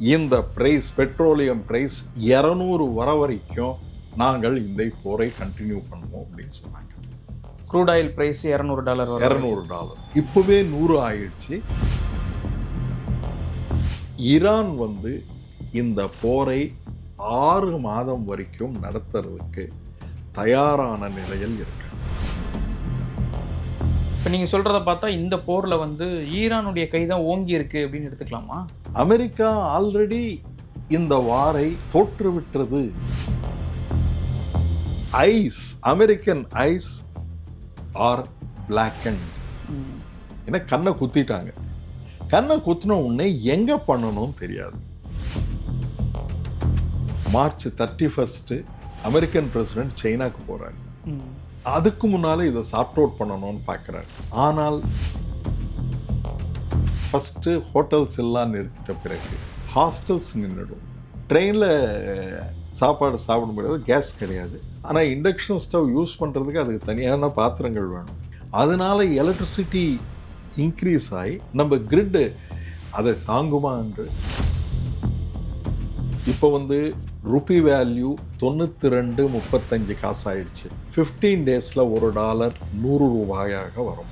இந்த price, petroleum price 200 வர வரைக்கும் நாங்கள் இந்த போரை கண்டினியூ பண்ணுவோம் அப்படின்னு சொன்னாங்க. க்ரூட் ஆயில் பிரைஸ் $200 $200 இப்போவே 100 ஆயிடுச்சு. ஈரான் இந்த போரை 6 மாதம் வரைக்கும் நடத்துறதுக்கு தயாரான நிலையில் இருக்கு. இப்போ நீங்கள் சொல்கிறத பார்த்தா இந்த போரில் ஈரானுடைய கை தான் ஓங்கி இருக்கு அப்படின்னு எடுத்துக்கலாமா? அமெரிக்கா ஆல்ரெடி இந்த வாரை தோற்றுவிட்டது. Eyes, American eyes are blackened. ஏன்னா கண்ணை குத்திட்டாங்க. கண்ணை குத்தின உடனே எங்க பண்ணணும்னு தெரியாது. மார்ச் 31 அமெரிக்கன் பிரசிடென்ட் சைனாக்கு போறாரு. அதுக்கு முன்னால இதை சார்ட் அவுட் பண்ணணும்னு பார்க்குறாரு. ஆனால் ஃபஸ்ட்டு ஹோட்டல்ஸ் எல்லாம் நிறுத்திட்ட பிறகு ஹாஸ்டல்ஸ் நின்றுடும். ட்ரெயினில் சாப்பாடு சாப்பிட முடியாது, கேஸ் கிடையாது. ஆனால் இண்டக்ஷன் ஸ்டவ் யூஸ் பண்ணுறதுக்கு அதுக்கு தனியான பாத்திரங்கள் வேணும். அதனால எலக்ட்ரிசிட்டி இன்க்ரீஸ் ஆகி நம்ம கிரிட்டு அதை தாங்குமா என்று இப்போ ருப்பி வேல்யூ 92.35 காசு ஆயிடுச்சு. 15 டேஸில் $1 100 வரும்.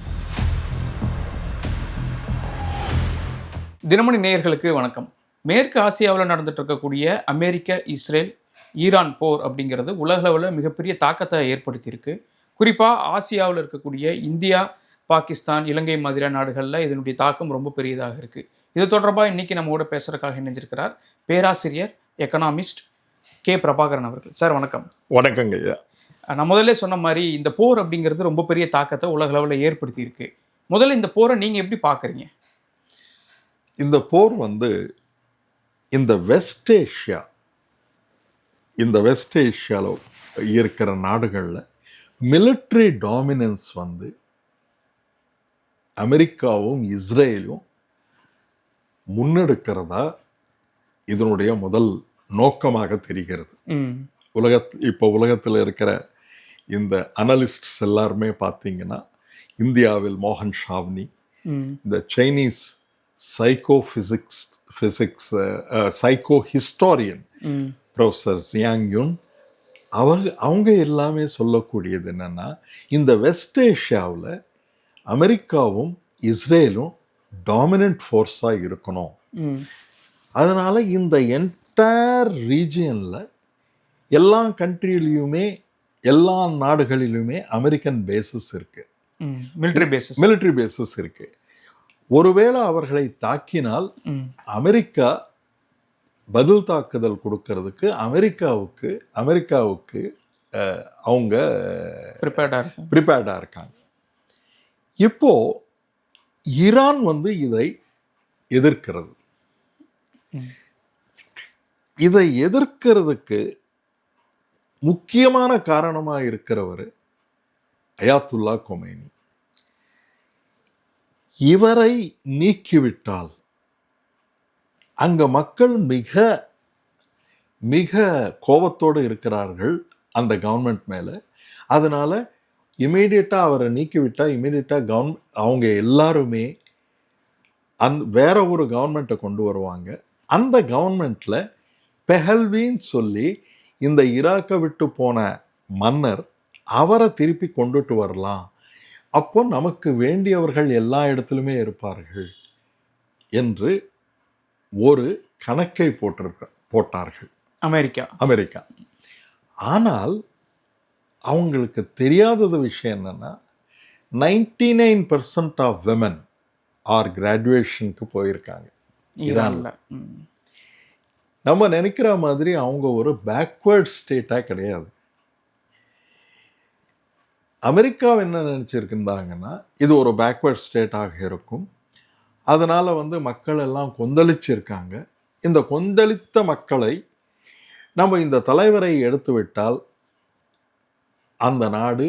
தினமணி நேயர்களுக்கு வணக்கம். மேற்கு ஆசியாவில் நடந்துட்டு இருக்கக்கூடிய அமெரிக்க, இஸ்ரேல், ஈரான் போர் அப்படிங்கிறது உலகளவில் மிகப்பெரிய தாக்கத்தை ஏற்படுத்தியிருக்கு. குறிப்பாக ஆசியாவில் இருக்கக்கூடிய இந்தியா, பாகிஸ்தான், இலங்கை மாதிரியான நாடுகளில் இதனுடைய தாக்கம் ரொம்ப பெரியதாக இருக்குது. இது தொடர்பாக இன்றைக்கி நம்மோட பேசுகிறதுக்காக இணைஞ்சிருக்கிறார் பேராசிரியர், எக்கனாமிஸ்ட் கே. பிரபாகரன் அவர்கள். சார் வணக்கம். வணக்கங்க ஐயா. நான் முதல்ல சொன்ன மாதிரி இந்த போர் அப்படிங்கிறது ரொம்ப பெரிய தாக்கத்தை உலகளவில் ஏற்படுத்தியிருக்கு. முதல்ல இந்த போரை நீங்கள் எப்படி பார்க்குறீங்க? இந்த போர் இந்த வெஸ்ட் ஏஷியாவில் இருக்கிற நாடுகளில் மிலிட்ரி டாமினன்ஸ் அமெரிக்காவும் இஸ்ரேலும் முன்னெடுக்கிறதா இதனுடைய முதல் நோக்கமாக தெரிகிறது. இப்போ உலகத்தில் இருக்கிற இந்த அனலிஸ்ட்ஸ் எல்லாருமே பார்த்தீங்கன்னா, இந்தியாவில் மோகன் ஷாவ்னி, இந்த Chinese psycho historian professor Jiang Yun, அவங்க எல்லாமே சொல்லக்கூடியது என்னன்னா, இந்த வெஸ்ட் ஏஷியாவில் அமெரிக்காவும் இஸ்ரேலும் டாமினன்ட் ஃபோர்ஸாக இருக்கணும். அதனால இந்த என்டையர் ரீஜியனில் எல்லா கண்ட்ரிலையுமே, எல்லா நாடுகளிலுமே அமெரிக்கன் பேசஸ் இருக்கு, மிலிட்ரி பேசஸ் இருக்கு. ஒருவேளை அவர்களை தாக்கினால் அமெரிக்கா பதில் தாக்குதல் கொடுக்கறதுக்கு அமெரிக்காவுக்கு அவங்க ப்ரிப்பேர்டா இருக்காங்க. இப்போ ஈரான் இதை எதிர்க்கிறது. இதை எதிர்க்கிறதுக்கு முக்கியமான காரணமாக இருக்கிறவர் அயாத்துல்லா கொமேனி. இவரை நீக்கிவிட்டால் அங்க மக்கள் மிக மிக கோபத்தோடு இருக்கிறார்கள் அந்த கவர்மெண்ட் மேலே. அதனால இமீடியட்டாக அவரை நீக்கிவிட்டால் இமீடியட்டாக அவங்க எல்லாருமே வேற ஒரு கவர்மெண்ட்டை கொண்டு வருவாங்க. அந்த கவர்மெண்ட்டில் பெஹல்வின்னு சொல்லி இந்த ஈராக்கை விட்டு போன மன்னர், அவரை திருப்பி கொண்டுட்டு வரலாம். அப்போ நமக்கு வேண்டியவர்கள் எல்லா இடத்துலையுமே இருப்பார்கள் என்று ஒரு கணக்கை போட்டார்கள் அமெரிக்கா. ஆனால் அவங்களுக்கு தெரியாதது விஷயம் என்னன்னா, 99% ஆஃப் விமன் ஆர் கிராஜுவேஷனுக்கு போயிருக்காங்க ஈரானில். நம்ம நினைக்கிற மாதிரி அவங்க ஒரு பேக்வேர்ட் ஸ்டேட்டாக கிடையாது. அமெரிக்கா என்ன நினச்சிருக்குந்தாங்கன்னா, இது ஒரு பேக்வேர்ட் ஸ்டேட்டாக இருக்கும். அதனால் மக்கள் எல்லாம் கொந்தளிச்சிருக்காங்க. இந்த கொந்தளித்த மக்களை நம்ம இந்த தலைவரை எடுத்து விட்டால் அந்த நாடு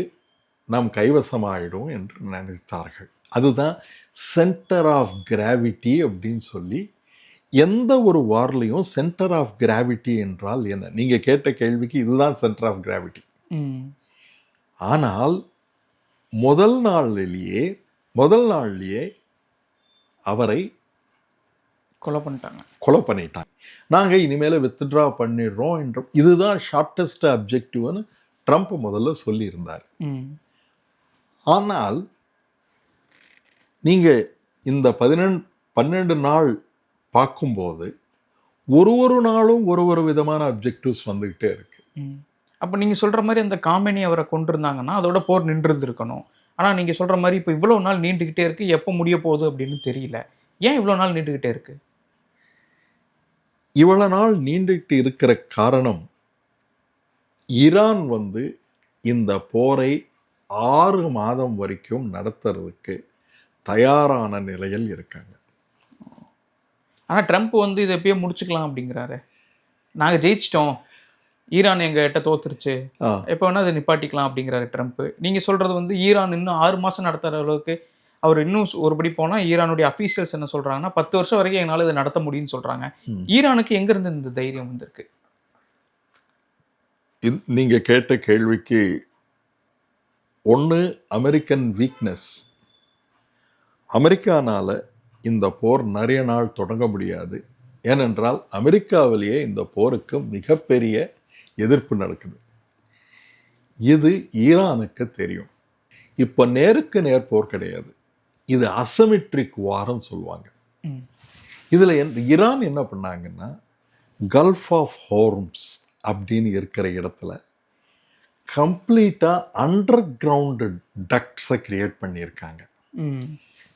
நம் கைவசமாயிடும் என்று நினைத்தார்கள். அதுதான் சென்டர் ஆஃப் கிராவிட்டி அப்படின்னு சொல்லி. எந்த ஒரு வார்லையும் சென்டர் ஆஃப் கிராவிட்டி என்றால் என்ன? நீங்க கேட்ட கேள்விக்கு இதுதான் சென்டர் ஆஃப் கிராவிட்டி. ஆனால் முதல் நாள்லேயே அவரை கொலை பண்ணிட்டாங்க. நாங்கள் இனிமேல் வித்ட்ரா பண்ணிடுறோம் என்ற இதுதான் ஷார்ட்டஸ்ட் அப்ஜெக்டிவ்னு ட்ரம்ப் முதல்ல சொல்லியிருந்தார். ஆனால் நீங்கள் இந்த 12 நாள் பார்க்கும்போது ஒரு நாளும் ஒரு விதமான அப்ஜெக்டிவ்ஸ் வந்துக்கிட்டே இருக்கு. அப்போ நீங்கள் சொல்கிற மாதிரி அந்த காமெனி அவரை கொண்டிருந்தாங்கன்னா அதோட போர் நின்றுருந்துருக்கணும். ஆனால் நீங்கள் சொல்கிற மாதிரி இப்போ இவ்வளோ நாள் நீண்டுக்கிட்டே இருக்குது, எப்போ முடிய போகுது அப்படின்னு தெரியல. ஏன் இவ்வளோ நாள் நீண்டுக்கிட்டே இருக்கு? இவ்வளோ நாள் நீண்டுகிட்டு இருக்கிற காரணம், ஈரான் வந்து இந்த போரை 6 மாதம் வரைக்கும் நடத்துறதுக்கு தயாரான நிலையில் இருக்காங்க. ஆனால் ட்ரம்ப் வந்து இதை எப்பயோ முடிச்சுக்கலாம் அப்படிங்கிறாரு. நாங்கள் ஜெயிச்சிட்டோம், ஈரான் எங்ககிட்ட தோத்துருச்சு, எப்போ வேணால் அதை நிப்பாட்டிக்கலாம் அப்படிங்கிறாரு ட்ரம்ப். நீங்கள் சொல்கிறது வந்து ஈரான் இன்னும் 6 மாதம் நடத்துகிற அளவுக்கு, அவர் இன்னும் ஒருபடி போனால் ஈரானுடைய அஃபீஷியல்ஸ் என்ன சொல்கிறாங்கன்னா 10 வருஷம் வரைக்கும் எங்களால் இதை நடத்த முடியும்னு சொல்கிறாங்க. ஈரானுக்கு எங்கேருந்து இந்த தைரியம் வந்திருக்கு? நீங்கள் கேட்ட கேள்விக்கு ஒன்று அமெரிக்கன் வீக்னஸ். அமெரிக்கானால் இந்த போர் நிறைய நாள் தொடங்க முடியாது. ஏனென்றால் அமெரிக்காவிலேயே இந்த போருக்கு மிகப்பெரிய எதிர்ப்பு நடக்குது. இது ஈரானுக்கு தெரியும். இப்போ நேருக்கு நேர் போர் கிடையாது, இது அசமெட்ரிக் வார்னு சொல்லுவாங்க. இதில் ஈரான் என்ன பண்ணாங்கன்னா, கல்ஃப் ஆஃப் ஹார்ம்ஸ் அப்படின்னு இருக்கிற இடத்துல கம்ப்ளீட்டாக அண்டர் கிரவுண்டு டக்ட்ஸை கிரியேட் பண்ணியிருக்காங்க.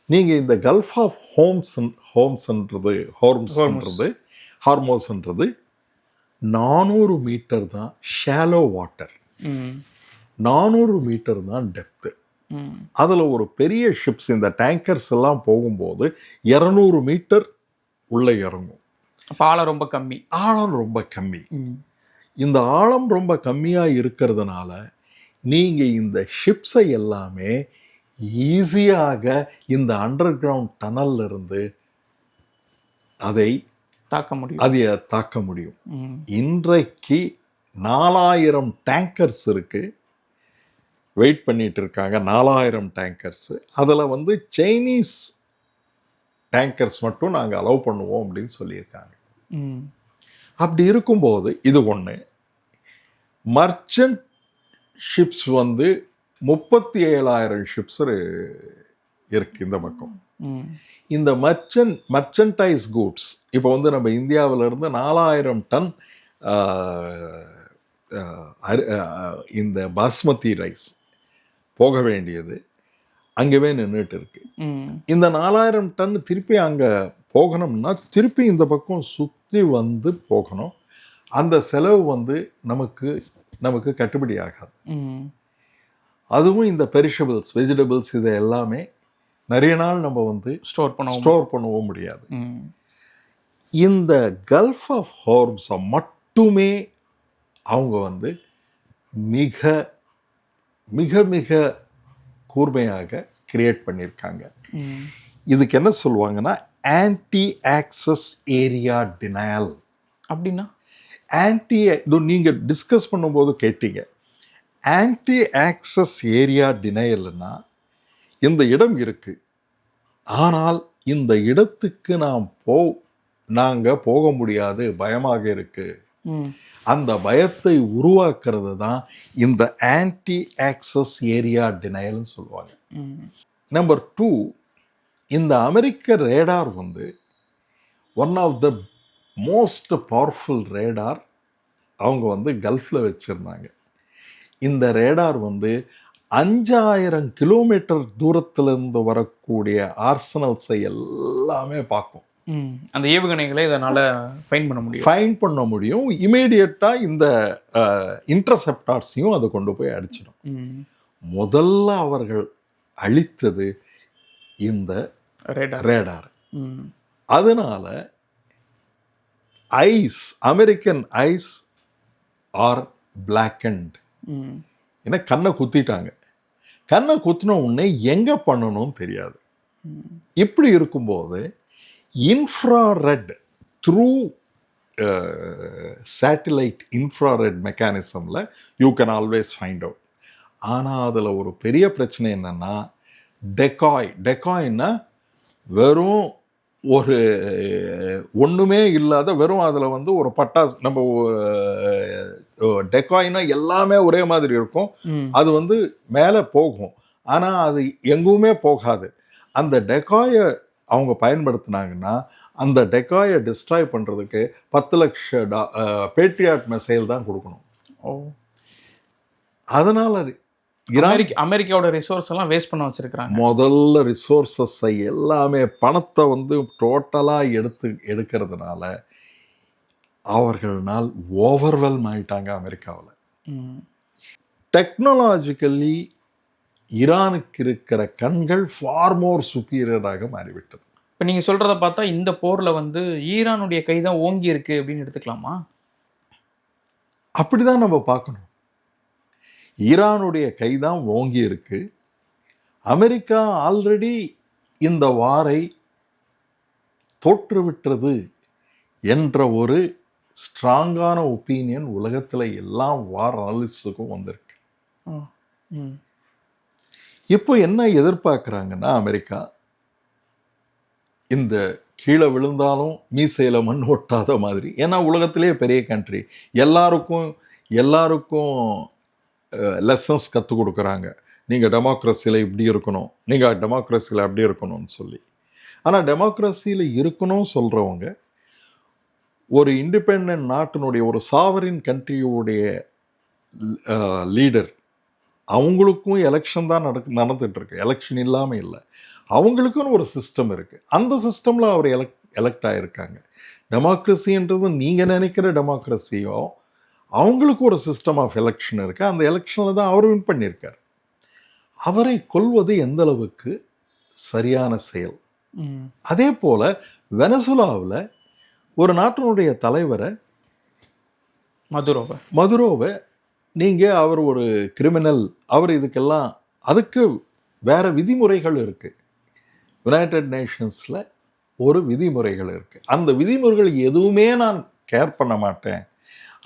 நீங்கள் இந்த கல்ஃப் ஆஃப் ஹார்மோஸ்ன்றது 400 மீட்டர் தான் ஷாலோ வாட்டர், 400 மீட்டர் தான் டெப்த்து. அதில் ஒரு பெரிய ஷிப்ஸ், இந்த டேங்கர்ஸ் எல்லாம் போகும்போது 200 மீட்டர் உள்ளே இறங்கும். ஆழம் ரொம்ப கம்மி. ஆழம் ரொம்ப கம்மி. இந்த ஆழம் ரொம்ப கம்மியாக இருக்கிறதுனால நீங்கள் இந்த ஷிப்ஸை எல்லாமே ஈஸியாக இந்த அண்டர் கிரவுண்ட் டனல்ல இருந்து அதை தாக்க முடியும். இன்றைக்கு 4000 டேங்கர்ஸ் இருக்கு, வெயிட் பண்ணிட்டு இருக்காங்க. 4000 டேங்கர்ஸ். அதில் வந்து சைனீஸ் டேங்கர்ஸ் மட்டும் நாங்கள் அலோவ் பண்ணுவோம் அப்படின்னு சொல்லியிருக்காங்க. அப்படி இருக்கும்போது இது ஒன்று. மர்ச்சன்ட் ஷிப்ஸ் வந்து 37,000 ஷிப்ஸ் இருக்கு இந்த பக்கம். இந்த மர்ச்சன்டைஸ் கூட்ஸ் இப்போ வந்து நம்ம இந்தியாவிலிருந்து 4000 டன் இந்த பாஸ்மதி ரைஸ் போக வேண்டியது அங்கேவே நின்றுட்டு இருக்கு. இந்த 4000 டன் திருப்பி அங்கே போகணும்னா திருப்பி இந்த பக்கம் சுற்றி வந்து போகணும். அந்த செலவு வந்து நமக்கு கட்டுப்படி ஆகாது. அதுவும் இந்த பெரிஷபிள்ஸ், வெஜிடபிள்ஸ் இதை எல்லாமே நிறைய நாள் நம்ம வந்து ஸ்டோர் பண்ணவும் முடியாது. இந்த கல்ஃப் ஆஃப் ஹார்ம்ஸை மட்டுமே அவங்க வந்து மிக மிக மிக கூர்மையாக கிரியேட் பண்ணியிருக்காங்க. இதுக்கு என்ன சொல்லுவாங்கன்னா ஆன்டி ஆக்சஸ் ஏரியா டினையல். அப்படின்னா நீங்கள் டிஸ்கஸ் பண்ணும்போது கேட்டீங்க, ஆன்டி ஆக்சஸ் ஏரியா டினையல்னா இந்த இடம் இருக்கு, ஆனால் இந்த இடத்துக்கு நாங்கள் போக முடியாது, பயமாக இருக்கு. அந்த பயத்தை உருவாக்குறது தான் இந்த ஆன்டி ஆக்சஸ் ஏரியா டினையல்னு சொல்லுவாங்க. நம்பர் 2, இந்த அமெரிக்க ரேடார் வந்து one of the most powerful radar அவங்க வந்து கல்ஃபில் வச்சுருந்தாங்க. இந்த ரேடார் வந்து 5000 கிலோமீட்டர் தூரத்திலிருந்து வரக்கூடிய ஆர்சனல்ஸை எல்லாமே பார்க்கும். அந்த ஏவுகணைகளை இதனால் ஃபைன் பண்ண முடியும். இமீடியட்டாக இந்த இன்டர்செப்டார்ஸையும் அதை கொண்டு போய் அடிச்சிடும். முதல்ல அவர்கள் அழித்தது இந்த ரேடார். அதனால அமெரிக்கன் ஐஸ் ஆர் பிளாக்கண்ட். ஏன்னா கண்ணை குத்திட்டாங்க. கண்ணை குத்தின உடனே எங்கே பண்ணணும்னு தெரியாது. இப்படி இருக்கும்போது இன்ஃப்ராரெட் த்ரூ சேட்டிலைட் இன்ஃப்ராரெட் மெக்கானிசமில் you can always find out. ஆனால் அதில் ஒரு பெரிய பிரச்சனை என்னென்னா டெக்காய்னா வெறும் ஒரு ஒன்றுமே இல்லாத வெறும் அதில் வந்து ஒரு பட்டாசு நம்ம டெக்காயினா எல்லாமே ஒரே மாதிரி இருக்கும். அது வந்து மேலே போகும், ஆனால் அது எங்குமே போகாது. அந்த டெக்காயை அவங்க பயன்படுத்தினாங்கன்னா அந்த டெக்காயை டிஸ்ட்ராய் பண்ணுறதுக்கு 10 லட்சம் பேட்ரியாட் மிசைல் தான் கொடுக்கணும். ஓ, அதனால அமெரிக்காவோட ரிசோர்ஸ் எல்லாம் வேஸ்ட் பண்ண வச்சிருக்காங்க. முதல்ல ரிசோர்ஸஸை எல்லாமே பணத்தை வந்து டோட்டலாக எடுக்கிறதுனால அவர்களால் ஓவர்வெல்ம் ஆயிட்டாங்க அமெரிக்காவில். டெக்னாலஜிக்கலி ஈரானுக்கு இருக்கிற கண்கள் ஃபார் மோர் சுப்பீரியராக மாறிவிட்டது. இப்போ நீங்கள் சொல்கிறத பார்த்தா இந்த போரில் வந்து ஈரானுடைய கை தான் ஓங்கி இருக்கு அப்படின்னு எடுத்துக்கலாமா? அப்படிதான் நம்ம பார்க்கணும். ஈரானுடைய கை தான் ஓங்கி இருக்கு. அமெரிக்கா ஆல்ரெடி இந்த வாரை தோற்றுவிட்டது என்ற ஒரு ஸ்ட்ராங்கான ஒப்பீனியன் உலகத்தில் எல்லா வார் அனாலிஸ்டுக்கும் வந்திருக்கு. இப்போ என்ன எதிர்பார்க்குறாங்கன்னா அமெரிக்கா இந்த கீழே விழுந்தாலும் மீசையில் மண் ஒட்டாத மாதிரி, ஏன்னா உலகத்திலே பெரிய கண்ட்ரி, எல்லாருக்கும் லெசன்ஸ் கற்றுக் கொடுக்குறாங்க. நீங்கள் டெமோக்ரஸியில் இப்படி இருக்கணும், நீங்கள் டெமோக்ரஸியில் அப்படி இருக்கணும்னு சொல்லி. ஆனால் டெமோக்ரஸியில் இருக்கணும் சொல்கிறவங்க ஒரு இண்டிபெண்ட் நாட்டினுடைய ஒரு சாவரின் கண்ட்ரியோடைய லீடர், அவங்களுக்கும் எலெக்ஷன் தான் நடந்துட்டுருக்கு, எலெக்ஷன் இல்லாமல் இல்லை. அவங்களுக்குன்னு ஒரு சிஸ்டம் இருக்குது, அந்த சிஸ்டமில் அவர் எலெக்ட் ஆகிருக்காங்க. டெமோக்ரஸின்றது நீங்கள் நினைக்கிற டெமோக்ரஸியோ, அவங்களுக்கு ஒரு சிஸ்டம் ஆஃப் எலெக்ஷன் இருக்குது, அந்த எலெக்ஷனில் தான் அவர் வின் பண்ணியிருக்கார். அவரை கொல்வது எந்த அளவுக்கு சரியான செயல்? அதே போல் வெனசுலாவில் ஒரு நாட்டினுடைய தலைவரை மதுரோவை நீங்கள் அவர் ஒரு கிரிமினல், அவர் இதுக்கெல்லாம் அதுக்கு வேறு விதிமுறைகள் இருக்குது. யுனைடெட் நேஷன்ஸில் ஒரு விதிமுறைகள் இருக்குது. அந்த விதிமுறைகள் எதுவுமே நான் கேர் பண்ண மாட்டேன்,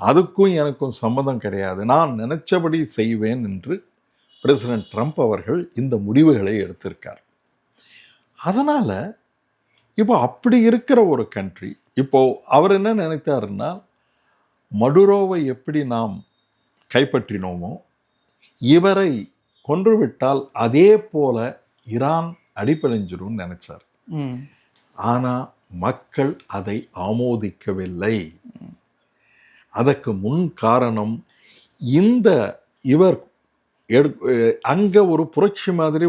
அதுக்கும் எனக்கும் சம்மதம் கிடையாது, நான் நினச்சபடி செய்வேன் என்று பிரசிடென்ட் ட்ரம்ப் அவர்கள் இந்த முடிவுகளை எடுத்திருக்கார். அதனால் இப்போ அப்படி இருக்கிற ஒரு கண்ட்ரி, இப்போது அவர் என்ன நினைத்தாருன்னா, மடுரோவை எப்படி நாம் கைப்பற்றினோமோ இவரை கொன்றுவிட்டால் அதே போல ஈரான் அடிப்படைஞ்சிடும் நினைச்சார். ஆனால் மக்கள் அதை ஆமோதிக்கவில்லை. அதற்கு முன் காரணம், இந்த இவர் அங்கே ஒரு புரட்சி மாதிரி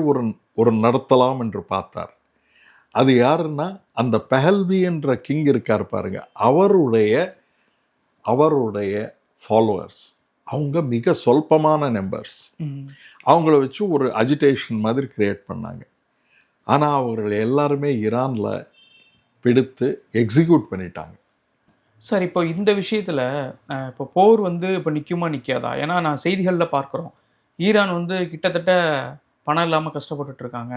ஒரு நடத்தலாம் என்று பார்த்தார். அது யாருன்னா அந்த பெஹல்வி என்ற கிங் இருக்கார் பாருங்க, அவருடைய ஃபாலோவர்ஸ், அவங்க மிக சொல்பமான நம்பர்ஸ், அவங்கள வச்சு ஒரு அஜிடேஷன் மாதிரி கிரியேட் பண்ணாங்க. ஆனால் அவர்கள் எல்லாருமே ஈரானில் பிடித்து எக்ஸிக்யூட் பண்ணிட்டாங்க. சார், இப்போ இந்த விஷயத்தில் இப்போ போர் வந்து இப்போ நிற்குமா நிற்காதா? ஏன்னா நான் செய்திகளில் பார்க்குறோம், ஈரான் வந்து கிட்டத்தட்ட பணம் இல்லாமல் கஷ்டப்பட்டுட்ருக்காங்க,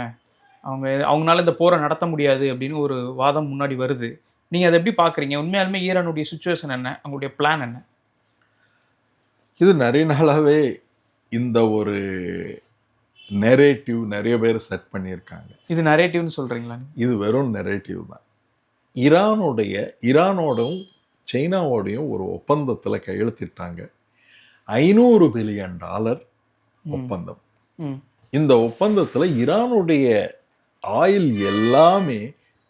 அவங்களால இந்த போரை நடத்த முடியாது அப்படின்னு ஒரு வாதம் முன்னாடி வருது. நீங்கள் அதை எப்படி பார்க்குறீங்க? உண்மையாலுமே ஈரானுடைய சுச்சுவேஷன் என்ன, அவங்களுடைய பிளான் என்ன? இது நிறைய நாளாகவே இந்த ஒரு நெரேட்டிவ் நிறைய பேர் செட் பண்ணியிருக்காங்க. இது நரேட்டிவ்னு சொல்கிறீங்களா? இது வெறும் நெரேட்டிவ் தான். ஈரானோடும் சைனாவோடையும் ஒரு ஒப்பந்தத்தில் கையெழுத்திட்டாங்க, $500 பில்லியன் ஒப்பந்தம். இந்த ஒப்பந்தத்தில் ஈரானுடைய ஆயில் எல்லாமே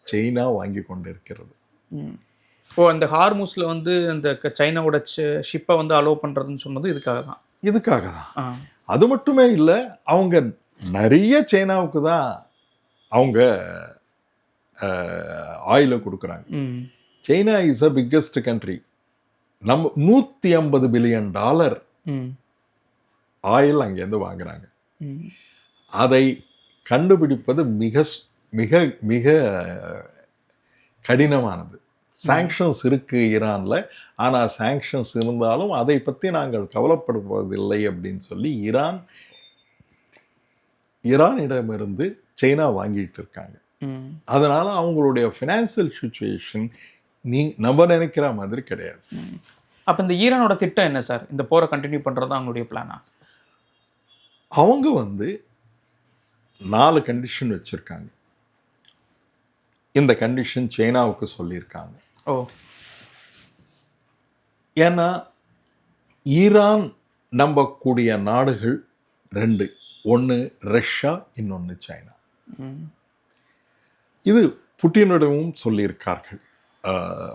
சைனா வாங்கி கொண்டிருக்கிறது. ஓ, அந்த ஹார்மூஸில் வந்து அந்த சைனாவோட ஷிப்பை வந்து அலோவ் பண்ணுறதுன்னு சொன்னது இதுக்காக தான். அது மட்டுமே இல்லை, அவங்க நிறைய சைனாவுக்கு தான் அவங்க ஆயிலை கொடுக்குறாங்க. China is a biggest country. நம்ம $150 பில்லியன் ஆயில் அங்கேருந்து வாங்குறாங்க. அதை கண்டுபிடிப்பது மிக மிக மிக கடினமானது. சாங்ஷன்ஸ் இருக்கு ஈரானில், ஆனால் சாங்ஷன்ஸ் இருந்தாலும் அதை பற்றி நாங்கள் கவலைப்படுவதில்லை அப்படின்னு சொல்லி ஈரானிடமிருந்து சைனா வாங்கிட்டு இருக்காங்க. அதனால அவங்களுடைய ஃபினான்சியல் சுச்சுவேஷன் நம்ம நினைக்கிற மாதிரி கிடையாது. அப்போ இந்த ஈரானோட திட்டம் என்ன சார்? இந்த போரை கண்டினியூ பண்ணுறது அவங்களுடைய பிளானா? அவங்க வந்து 4 கண்டிஷன் வச்சுருக்காங்க. இந்த கண்டிஷன் சைனாவுக்கு சொல்லியிருக்காங்க. ஓ. ஏன்னா ஈரான் நம்பக்கூடிய நாடுகள் 2, ஒன்று ரஷ்யா, இன்னொன்று சைனா. இது புட்டினிடமும் சொல்லியிருக்கார்கள்,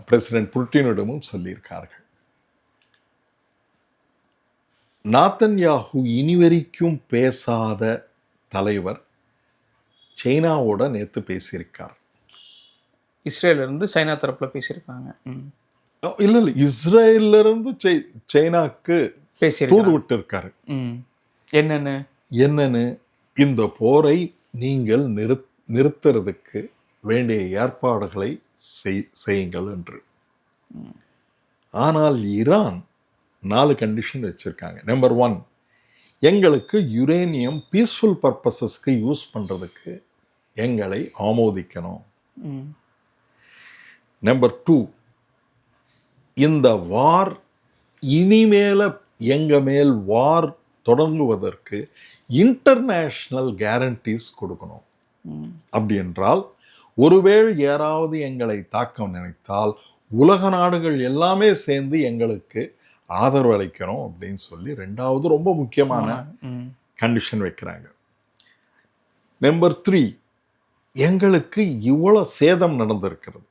பிரசிடென்ட் புட்டினிடமும் சொல்லியிருக்கார்கள். நாத்தன்யாஹூ இனிவரைக்கும் பேசாத தலைவர் சைனாவோட நேற்று பேசியிருக்கார். இஸ்ரேல இருந்து சைனா தரப்புல பேசியிருக்காங்க. இல்லை இல்லை, இஸ்ரேல்ல இருந்து சைனாக்கு தூது விட்டு இருக்காரு. என்னன்னு இந்த போரை நீங்கள் நிறுத்துறதுக்கு வேண்டிய ஏற்பாடுகளை செய்யுங்கள் என்று. ஆனால் ஈரான் 4 கண்டிஷன் வச்சிருக்காங்க. நம்பர் 1, எங்களுக்கு யுரேனியம் பீஸ்ஃபுல் பர்பஸஸ்க்கு யூஸ் பண்றதுக்கு எங்களை ஆமோதிக்கணும். நம்பர் 2, இந்த வார் இனிமேல எங்க மேல் வார் தொடங்குவதற்கு இன்டர்நேஷனல் கேரண்டிஸ் கொடுக்கணும். அப்படி என்றால் ஒருவேளை யாராவது எங்களை தாக்க நினைத்தால் உலக நாடுகள் எல்லாமே சேர்ந்து எங்களுக்கு ஆதரவு அளிக்கணும் அப்படின்னு சொல்லி 2வது ரொம்ப முக்கியமான கண்டிஷன் வைக்கிறாங்க. நம்பர் 3, எங்களுக்கு இவ்வளவு சேதம் நடந்திருக்கிறது.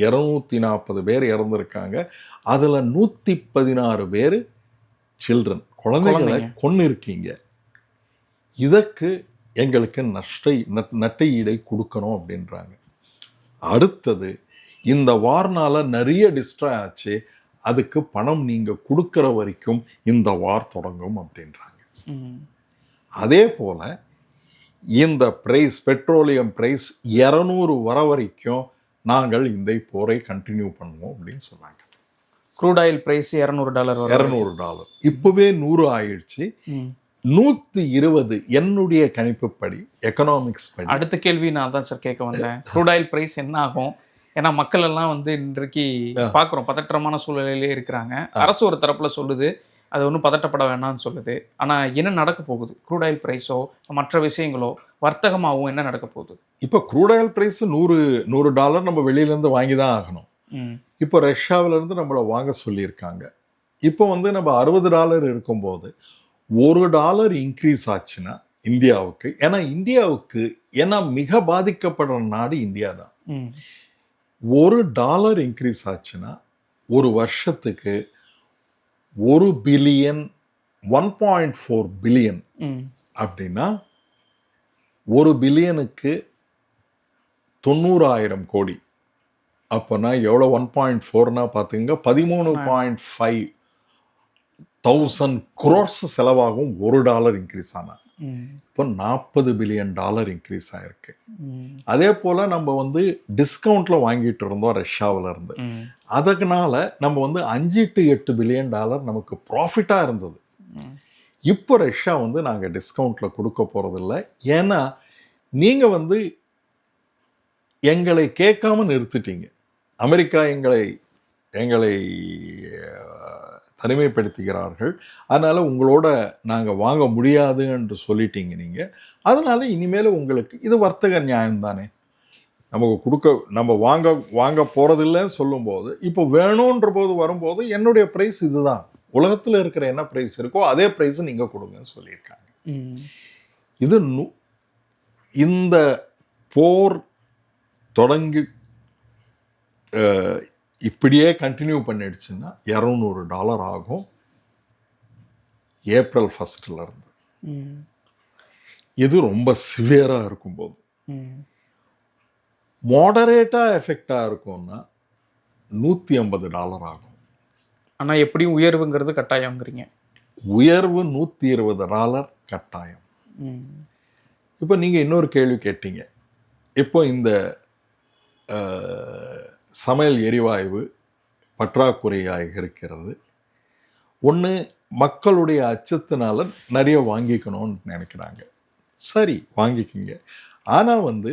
1240 பேர் இறந்திருக்காங்க. அதுல 116 பேர் சில்ட்ரன், குழந்தைகளை கொன்னு இருக்கீங்க. இதற்கு எங்களுக்கு நட்டை ஈடை கொடுக்கணும் அப்படின்றாங்க. அடுத்தது, இந்த வார்னால நிறைய டிஸ்ட்ராய் ஆச்சு, அதுக்கு பணம் நீங்க கொடுக்கிற வரைக்கும் இந்த வார் தொடங்கும் அப்படின்றாங்க. அதே போல இந்த பிரைஸ், பெட்ரோலியம் பிரைஸ் 200 வர வரைக்கும் நாங்கள் இந்த போரை கண்டினியூ பண்ணுவோம் அப்படின்னு சொன்னாங்க. Crude oil price $200. இப்பவே 100 ஆயிடுச்சு. 120 என்னுடைய கணிப்புப்படி, எக்கனாமிக்ஸ் படி. அடுத்த கேள்வி நான் தான் சார் கேட்க வந்தேன். க்ரூட் ஆயில் பிரைஸ் என்ன ஆகும்? ஏன்னா மக்கள் எல்லாம் வந்து இன்றைக்கு பார்க்குறோம், பதற்றமான சூழ்நிலையிலே இருக்கிறாங்க. அரசு ஒரு தரப்புல சொல்லுது அது ஒன்றும் பதட்டப்பட வேணாம்னு சொல்லுது. ஆனால் என்ன நடக்க போகுது? க்ரூட் ஆயில் ப்ரைஸோ மற்ற விஷயங்களோ வர்த்தகமாகவும் என்ன நடக்க போகுது? இப்போ க்ரூட் ஆயில் ப்ரைஸ் $100 நம்ம வெளியிலேருந்து வாங்கி தான் ஆகணும். இப்போ ரஷ்யாவிலேருந்து நம்மளை வாங்க சொல்லியிருக்காங்க. இப்போ வந்து நம்ம $60 இருக்கும்போது $1 இன்க்ரீஸ் ஆச்சுன்னா இந்தியாவுக்கு, ஏன்னா மிக பாதிக்கப்படுற நாடு இந்தியா தான். $1 இன்க்ரீஸ் ஆச்சுன்னா ஒரு வருஷத்துக்கு 1 பில்லியன் 1.4 பில்லியன் அப்படின்னா 1 பில்லியனுக்கு 90,000 கோடி. அப்போனா எவ்வளோ? 1.4னா பார்த்துங்க, 13.5 crores செலவாகும் $1 இன்க்ரீஸ் ஆனால். இப்போ $40 பில்லியன் இன்க்ரீஸ் ஆயிருக்கு. அதே போல் நம்ம வந்து டிஸ்கவுண்ட்ல வாங்கிட்டு இருந்தோம் ரஷ்யாவில இருந்து. அதனால நம்ம வந்து $5 to $8 பில்லியன் நமக்கு ப்ராஃபிட்டா இருந்தது. இப்போ ரஷ்யா வந்து நாங்கள் டிஸ்கவுண்ட்ல கொடுக்க போறதில்ல, ஏன்னா நீங்க வந்து எங்களை கேட்காம நிறுத்திட்டீங்க. அமெரிக்கா எங்களை தனிமைப்படுத்துகிறார்கள், அதனால உங்களோட நாங்கள் வாங்க முடியாது என்று சொல்லிட்டீங்க நீங்க. அதனால இனிமேல் உங்களுக்கு இது வர்த்தக நியாயம் தானே, நமக்கு நம்ம வாங்க போறதில்லைன்னு சொல்லும்போது இப்போ வேணுன்ற போது வரும்போது என்னுடைய பிரைஸ் இதுதான், உலகத்தில் இருக்கிற என்ன பிரைஸ் இருக்கோ அதே பிரைஸ் நீங்க கொடுங்கன்னு சொல்லியிருக்காங்க. இது இந்த போர் தொடங்கி இப்படியே கண்டினியூ பண்ணிடுச்சுன்னா $200 ஆகும் April 1st இருந்து. இது ரொம்ப சிவியரா இருக்கும்போது. மாடரேட்டா எஃபெக்டா இருக்கும்னா $150 ஆகும். ஆனா எப்படியும் உயர்வுங்கிறது கட்டாயம்ங்கிறீங்க. உயர்வு $120 கட்டாயம். இப்போ நீங்க இன்னொரு கேள்வி கேட்டீங்க, இப்போ இந்த சமையல் எரிவாயு பற்றாக்குறையாக இருக்கிறது. ஒன்று, மக்களுடைய அச்சத்தினால நிறைய வாங்கிக்கணும்னு நினைக்கிறாங்க. சரி, வாங்கிக்கிங்க. ஆனால் வந்து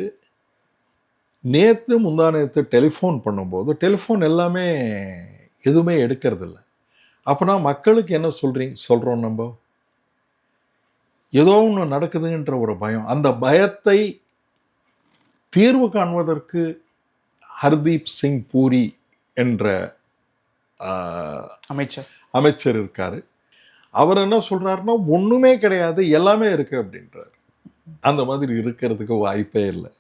முந்தானேத்து டெலிஃபோன் பண்ணும்போது டெலிஃபோன் எல்லாமே எதுவுமே எடுக்கிறதில்ல. அப்போனா மக்களுக்கு என்ன சொல்கிறோம் நம்ம? ஏதோ ஒன்று நடக்குதுன்ற ஒரு பயம். அந்த பயத்தை தீர்வு காண்பதற்கு ஹர்தீப் சிங் பூரி என்ற அமைச்சர் இருக்காரு. அவர் என்ன சொல்றாருன்னா, ஒண்ணுமே கிடையாது, எல்லாமே இருக்கு அப்படின்றார். அந்த மாதிரி இருக்கிறதுக்கு வாய்ப்பே இல்லை.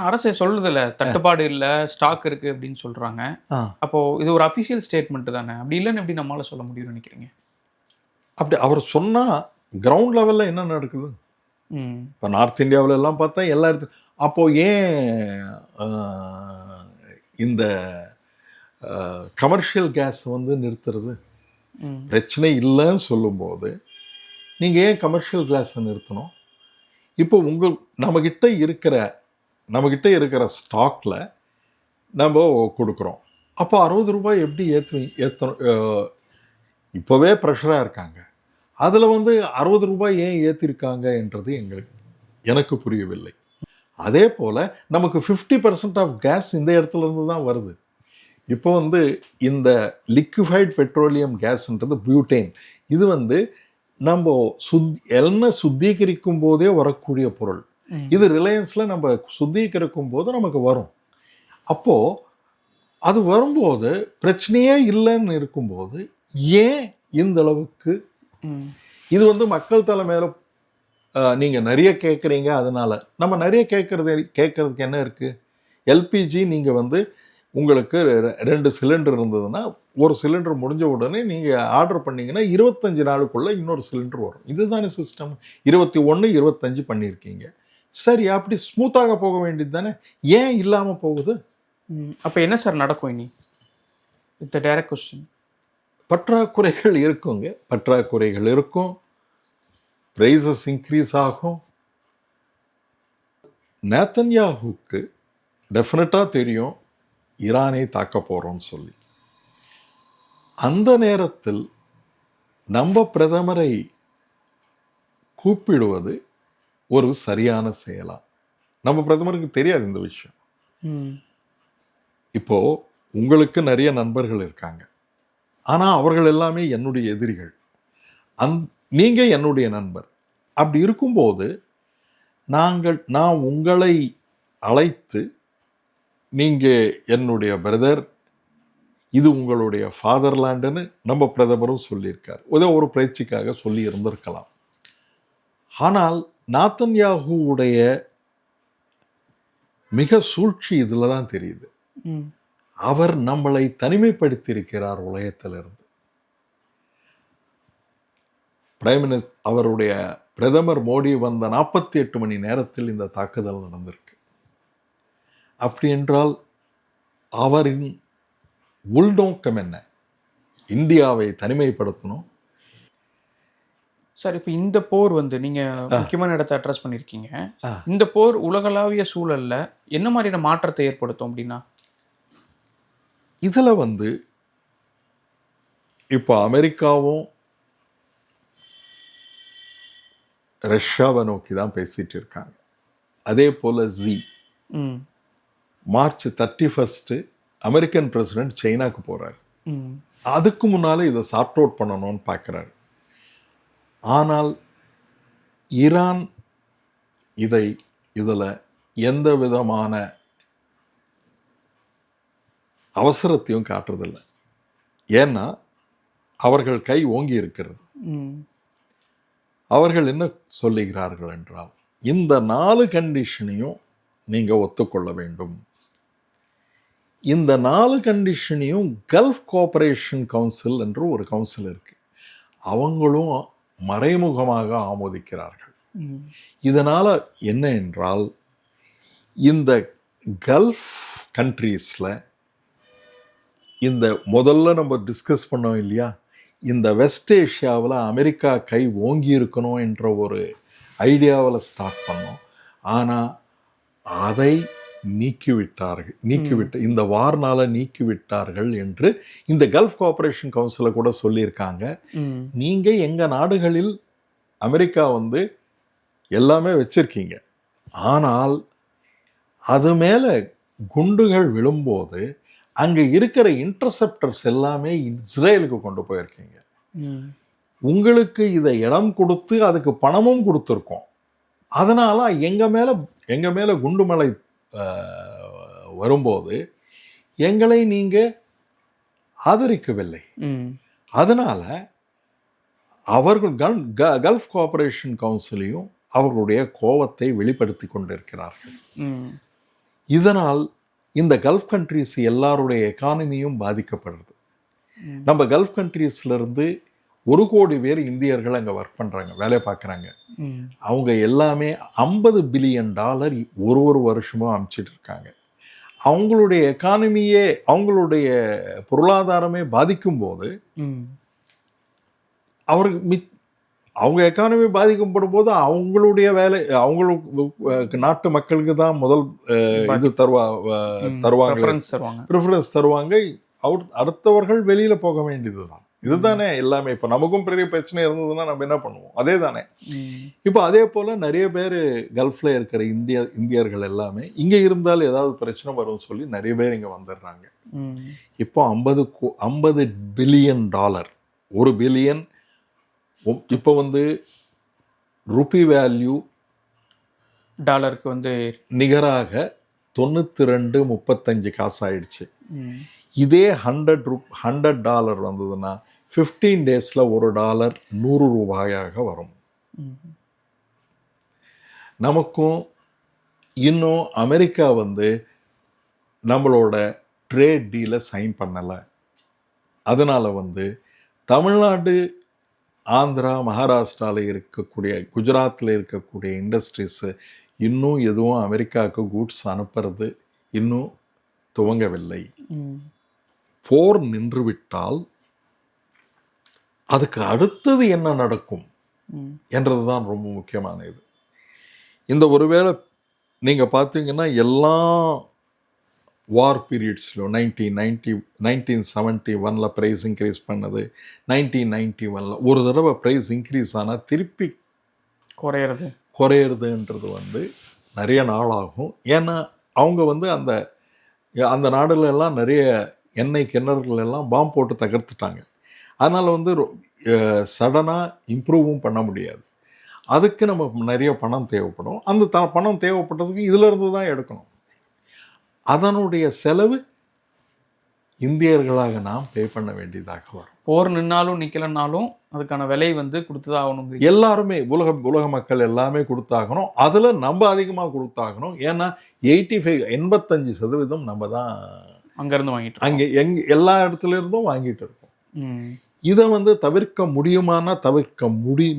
அரசு சொல்றதுல தட்டுப்பாடு இல்ல, ஸ்டாக் இருக்கு அப்படின்னு சொல்றாங்க. அப்போ இது ஒரு அபிஷியல் ஸ்டேட்மெண்ட் தானே, அப்படி இல்லைன்னு எப்படி நம்மளால சொல்ல முடியும்னு நினைக்கிறீங்க? அப்படி அவர் சொன்னா கிரவுண்ட் லெவல்ல என்ன நடக்குது? இப்போ நார்த் இந்தியாவில் எல்லாம் பார்த்தா எல்லா இடத்துல அப்போ ஏன் இந்த கமர்ஷியல் கேஸ் வந்து நிறுத்துறது? பிரச்சனை இல்லைன்னு சொல்லும்போது நீங்கள் ஏன் கமர்ஷியல் கேஸை நிறுத்தணும்? இப்போ நம்மகிட்ட இருக்கிற ஸ்டாக்ல நம்ம கொடுக்குறோம். அப்போ 60 ரூபாய் எப்படி ஏற்றணும்? இப்போவே ப்ரெஷராக இருக்காங்க. அதில் வந்து 60 ரூபாய் ஏன் ஏற்றிருக்காங்க என்றது எனக்கு புரியவில்லை. அதே போல் நமக்கு 50% ஆஃப் கேஸ் இந்த இடத்துல இருந்து தான் வருது. இப்போ வந்து இந்த லிக்விஃபைட் பெட்ரோலியம் கேஸ்ன்றது பியூட்டேன். இது வந்து நம்ம எண்ணெய் சுத்திகரிக்கும் போதே வரக்கூடிய பொருள். இது ரிலையன்ஸில் நம்ம சுத்திகரிக்கும் போது நமக்கு வரும். அப்போது அது வரும்போது பிரச்சனையே இல்லைன்னு இருக்கும்போது ஏன் இந்த அளவுக்கு இது வந்து மக்கள் தலை மேலே நீங்கள் நிறைய கேட்குறீங்க. அதனால நம்ம நிறைய கேட்கறதுக்கு என்ன இருக்குது? எல்பிஜி நீங்கள் வந்து உங்களுக்கு 2 சிலிண்டர் இருந்ததுன்னா ஒரு சிலிண்டர் முடிஞ்ச உடனே நீங்கள் ஆர்டர் பண்ணிங்கன்னா 25 நாளுக்குள்ளே இன்னொரு சிலிண்டர் வரும். இதுதானே சிஸ்டம். 21, 25 பண்ணியிருக்கீங்க. சரி, அப்படி ஸ்மூத்தாக போக வேண்டியது தானே, ஏன் இல்லாமல் போகுது? அப்போ என்ன சார் நடக்கும் இனி? With direct question. பற்றாக்குறைகள் இருக்கும், ப்ரைஸஸ் இன்க்ரீஸ் ஆகும். நேத்தன்யாஹுக்கு டெஃபினட்டாக தெரியும் ஈரானை தாக்க போகிறோம்னு சொல்லி. அந்த நேரத்தில் நம்ம பிரதமரை கூப்பிடுவது ஒரு சரியான செயலா? நம்ம பிரதமருக்கு தெரியாது இந்த விஷயம். இப்போ உங்களுக்கு நிறைய நண்பர்கள் இருக்காங்க, ஆனால் அவர்கள் எல்லாமே என்னுடைய எதிரிகள். நீங்க என்னுடைய நண்பர். அப்படி இருக்கும்போது நான் உங்களை அழைத்து, நீங்க என்னுடைய பிரதர், இது உங்களுடைய ஃபாதர்லேண்டுன்னு நம்ம பிரதமரும் சொல்லியிருக்கார். ஒரு பேச்சுக்காக சொல்லி இருந்திருக்கலாம். ஆனால் நேத்தன்யாஹுவுடைய மிக சூழ்ச்சி இதில் தான் தெரியுது. அவர் நம்மளை தனிமைப்படுத்தியிருக்கிறார் உலகத்திலிருந்து. பிரைம் மினிஸ்டர் அவருடைய பிரதமர் மோடி வந்த 48 மணி நேரத்தில் இந்த தாக்குதல் நடந்திருக்கு. அப்படி என்றால் அவரின் உள்நோக்கம் என்ன? இந்தியாவை தனிமைப்படுத்தணும். சார், இப்போ இந்த போர் வந்து நீங்கள் முக்கியமான இடத்தை அட்ரஸ் பண்ணியிருக்கீங்க. இந்த போர் உலகளாவிய சூழலில் என்ன மாதிரியான மாற்றத்தை ஏற்படுத்தும் அப்படின்னா? இதில் வந்து இப்போ அமெரிக்காவும் ரஷ்யாவை நோக்கி தான் பேசிட்டு இருக்காங்க. அதே போல் மார்ச் 31 அமெரிக்கன் பிரசிடென்ட் சைனாக்கு போகிறார். அதுக்கு முன்னால் இதை சார்ட் அவுட் பண்ணணும்னு பார்க்குறாரு. ஆனால் ஈரான் இதில் எந்த விதமான அவசரத்தையும் காட்டுறதில்லை. ஏன்னா அவர்கள் கை ஓங்கி இருக்கிறது. அவர்கள் என்ன சொல்லுகிறார்கள் என்றால், இந்த 4 கண்டிஷனையும் நீங்கள் ஒத்துக்கொள்ள வேண்டும். இந்த 4 கண்டிஷனையும் கல்ஃப் கோஆபரேஷன் கவுன்சில் என்று ஒரு கவுன்சில் இருக்கு, அவங்களும் மறைமுகமாக ஆமோதிக்கிறார்கள். இதனால் என்ன என்றால், இந்த கல்ஃப் கண்ட்ரீஸில் இந்த முதல்ல நம்ம டிஸ்கஸ் பண்ணோம் இல்லையா, இந்த வெஸ்ட் ஏஷியாவில் அமெரிக்கா கை ஓங்கி இருக்கணும் என்ற ஒரு ஐடியாவில் ஸ்டார்ட் பண்ணோம். ஆனால் அதை இந்த வார்னால் நீக்கிவிட்டார்கள் என்று இந்த கல்ஃப் கோஆபரேஷன் கவுன்சிலை கூட சொல்லியிருக்காங்க. நீங்கள் எங்கள் நாடுகளில் அமெரிக்கா வந்து எல்லாமே வச்சிருக்கீங்க, ஆனால் அது மேலே குண்டுகள் விழும்போது அங்கே இருக்கிற இன்டர்செப்டர்ஸ் எல்லாமே இஸ்ரேலுக்கு கொண்டு போயிருக்கீங்க. உங்களுக்கு இதை இடம் கொடுத்து அதுக்கு பணமும் கொடுத்துருக்கோம். அதனால எங்க மேல குண்டுமலை வரும்போது எங்களை நீங்கள் ஆதரிக்கவில்லை. அதனால் அவர்கள் கல்ஃப் கோஆபரேஷன் கவுன்சிலையும் அவர்களுடைய கோபத்தை வெளிப்படுத்தி கொண்டிருக்கிறார்கள். இதனால் இந்த கல்ஃப் கண்ட்ரிஸ் எல்லாருடைய எக்கானமியும் பாதிக்கப்படுறது. நம்ம கல்ஃப் கண்ட்ரீஸ்லேருந்து 1 கோடி பேர் இந்தியர்கள் அங்கே ஒர்க் பண்ணுறாங்க, வேலை பார்க்குறாங்க. அவங்க எல்லாமே $50 பில்லியன் ஒரு வருஷமும் அனுப்பிச்சிட்டு இருக்காங்க. அவங்களுடைய எக்கானமியே, அவங்களுடைய பொருளாதாரமே பாதிக்கும் போது அவருக்கு அவங்க எக்கானமி பாதிக்கப்படும் போது அவங்களுடைய வேலை, அவங்களுக்கு நாட்டு மக்களுக்கு தான் முதல் இது தருவாங்க, ப்ரிஃபரன்ஸ் தருவாங்க. அடுத்தவர்கள் வெளியில போக வேண்டியது தான். இதுதானே எல்லாமே. இப்போ நமக்கும் பெரிய பிரச்சனை இருந்ததுன்னா நம்ம என்ன பண்ணுவோம்? அதே தானே. இப்போ அதே போல நிறைய பேர் கல்ஃப்ல இருக்கிற இந்தியர்கள் எல்லாமே இங்கே இருந்தால் ஏதாவது பிரச்சனை வரும்னு சொல்லி நிறைய பேர் இங்கே வந்துடுறாங்க. இப்போ $50 பில்லியன், $1 பில்லியன் இப்போ வந்து ருபி வேல்யூ டாலருக்கு வந்து நிகராக 92.35 காசு ஆயிடுச்சு. இதே $100 வந்ததுன்னா 15 டேஸில் $1 $100 வரும். நமக்கும் இன்னும் அமெரிக்கா வந்து நம்மளோட ட்ரேட் டீலை சைன் பண்ணலை. அதனால் வந்து தமிழ்நாடு, ஆந்திரா, மகாராஷ்டிராவில் இருக்கக்கூடிய, குஜராத்தில் இருக்கக்கூடிய இண்டஸ்ட்ரீஸு இன்னும் எதுவும் அமெரிக்காவுக்கு கூட்ஸ் அனுப்புறது இன்னும் துவங்கவில்லை. போர் நின்றுவிட்டால் அதுக்கு அடுத்தது என்ன நடக்கும் என்றது தான் ரொம்ப முக்கியமான இது. இந்த ஒருவேளை நீங்கள் பார்த்தீங்கன்னா எல்லா வார் பீரியட்ஸ்லையும் 1971 ப்ரைஸ் இன்க்ரீஸ் பண்ணது, 1991 ஒரு தடவை ப்ரைஸ் இன்க்ரீஸ் ஆனால் திருப்பி குறையிறதுன்றது வந்து நிறைய நாள் ஆகும். ஏன்னா அவங்க வந்து அந்த நாடுல எல்லாம் நிறைய எண்ணெய் கிணறுகள் எல்லாம் பாம்பு போட்டு தகர்த்துட்டாங்க. அதனால் வந்து சடனாக இம்ப்ரூவும் பண்ண முடியாது. அதுக்கு நம்ம நிறைய பணம் தேவைப்படும். அந்த பணம் தேவைப்பட்டதுக்கு இதிலிருந்து தான் எடுக்கணும். அதனுடைய செலவு இந்தியர்களாக நாம் பே பண்ண வேண்டியதாக வரும். போர் நின்னாலும் நிற்கலனாலும் அதுக்கான விலை வந்து கொடுத்துதான் ஆகணும். எல்லாருமே உலக மக்கள் எல்லாமே கொடுத்தாகணும். அதில் நம்ம அதிகமாக கொடுத்தாகணும். ஏன்னா 85% நம்ம தான் அங்கேருந்து வாங்கிட்டு, அங்கே எல்லா இடத்துல இருந்தும் வாங்கிட்டு இருக்கோம். இதை வந்து தவிர்க்க முடியுமானா தவிர்க்க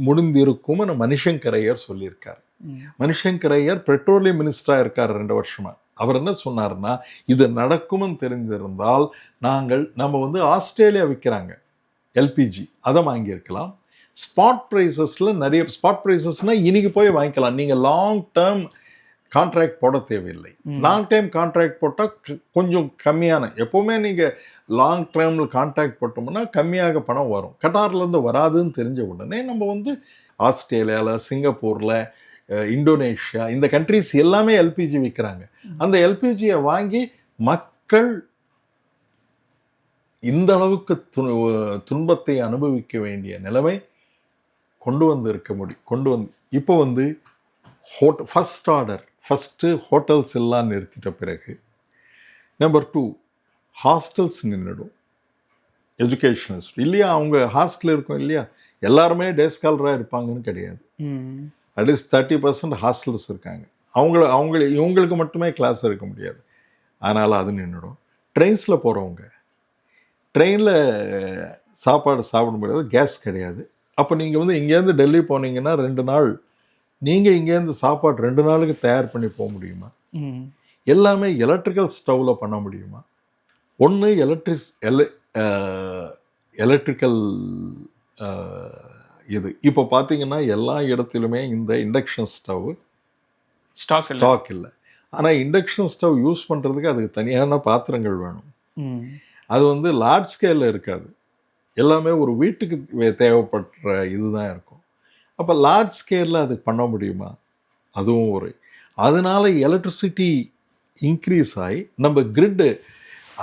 முடிந்திருக்கும்னு மணிசங்கரையர் சொல்லியிருக்காரு. மணிசங்கரையர் பெட்ரோலியம் மினிஸ்டராக இருக்கார் 2 வருஷமா. அவர் என்ன சொன்னார்னா, இது நடக்கும்னு தெரிஞ்சிருந்தால் நம்ம வந்து ஆஸ்திரேலியா விற்கிறாங்க எல்பிஜி, அதை வாங்கியிருக்கலாம். ஸ்பாட் ப்ரைஸஸில் நிறைய ஸ்பாட் ப்ரைஸஸ்னால் இன்னைக்கு போய் வாங்கிக்கலாம். நீங்கள் லாங் டேர்ம் கான்ட்ராக்ட் போட தேவையில்லை. லாங் டைம் கான்ட்ராக்ட் போட்டால் கொஞ்சம் கம்மியான, எப்போவுமே நீங்கள் லாங் டேர்மில் கான்ட்ராக்ட் போட்டோம்னா கம்மியாக பணம் வரும். கட்டார்லேருந்து வராதுன்னு தெரிஞ்ச உடனே நம்ம வந்து ஆஸ்திரேலியாவில், சிங்கப்பூரில், இந்தோனேஷியா, இந்த கண்ட்ரிஸ் எல்லாமே எல்பிஜி விற்கிறாங்க. அந்த எல்பிஜியை வாங்கி மக்கள் இந்த அளவுக்கு துன்பத்தை அனுபவிக்க வேண்டிய நிலைமை கொண்டு வந்து இப்போ வந்து ஃபஸ்ட்டு ஹோட்டல்ஸ் எல்லாம் நிறுத்திட்ட பிறகு நம்பர் 2 ஹாஸ்டல்ஸ் நின்றுடும். எஜுகேஷனல்ஸ் இல்லையா, அவங்க ஹாஸ்டல் இருக்கும் இல்லையா, எல்லாருமே டே ஸ்காலராக இருப்பாங்கன்னு கிடையாது. அட்லீஸ்ட் 30% ஹாஸ்டல்ஸ் இருக்காங்க. இவங்களுக்கு மட்டுமே கிளாஸ் எடுக்க முடியாது. அதனால் அது நின்றுடும். ட்ரெயின்ஸில் போகிறவங்க ட்ரெயினில் சாப்பாடு சாப்பிட முடியாது, கேஸ் கிடையாது. அப்போ நீங்கள் வந்து இங்கேருந்து டெல்லி போனீங்கன்னா 2 நாள் நீங்கள் இங்கேருந்து சாப்பாடு 2 நாளுக்கு தயார் பண்ணி போக முடியுமா? எல்லாமே எலக்ட்ரிக்கல் ஸ்டவ்வில் பண்ண முடியுமா? ஒன்று எலக்ட்ரிக்கல் இது இப்போ பார்த்தீங்கன்னா எல்லா இடத்துலையுமே இந்த இண்டக்ஷன் ஸ்டவ் ஸ்டாக் இல்லை. ஆனால் இண்டக்ஷன் ஸ்டவ் யூஸ் பண்ணுறதுக்கு அதுக்கு தனியான பாத்திரங்கள் வேணும். அது வந்து லார்ஜ் ஸ்கேலில் இருக்காது, எல்லாமே ஒரு வீட்டுக்கு தேவைப்படுற இதுதான் இருக்கும். அப்போ லார்ஜ் ஸ்கேலில் அது பண்ண முடியுமா? அதுவும் அதனால் எலக்ட்ரிசிட்டி இன்க்ரீஸ் ஆகி நம்ம கிரிட்டு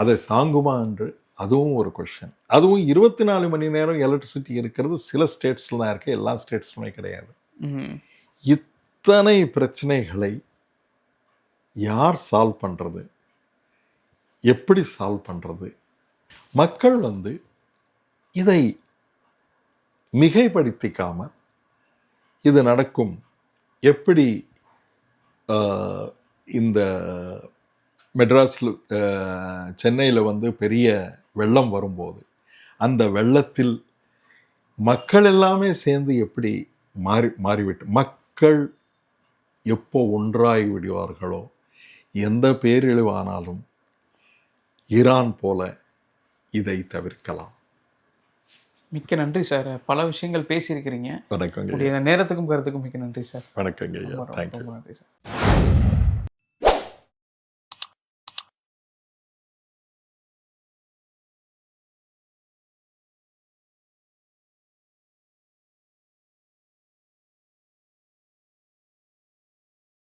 அதை தாங்குமா என்று அதுவும் ஒரு கொஷின். அதுவும் 24 மணி நேரம் எலக்ட்ரிசிட்டி இருக்கிறது சில ஸ்டேட்ஸில் தான் இருக்குது, எல்லா ஸ்டேட்ஸ்லுமே கிடையாது. இத்தனை பிரச்சனைகளை யார் சால்வ் பண்ணுறது, எப்படி சால்வ் பண்ணுறது? மக்கள் வந்து இதை மிகைப்படுத்திக்காம இது நடக்கும், எப்படி இந்த மெட்ராஸில் சென்னையில் வந்து பெரிய வெள்ளம் வரும்போது அந்த வெள்ளத்தில் மக்கள் எல்லாமே சேர்ந்து எப்படி மாறிவிட்டு மக்கள் எப்போ ஒன்றாய் விடுவார்களோ, எந்த பேரிழிவானாலும் ஈரான் போல இதை தவிர்க்கலாம். மிக்க நன்றி சார். பல விஷயங்கள் பேசியிருக்கிறீங்க. வணக்கங்க. உங்களுடைய நேரத்துக்கும் கருத்துக்கும் மிக்க நன்றி சார். வணக்கங்க ஐயா. ரொம்ப தேங்க்யூ. நன்றி சார்.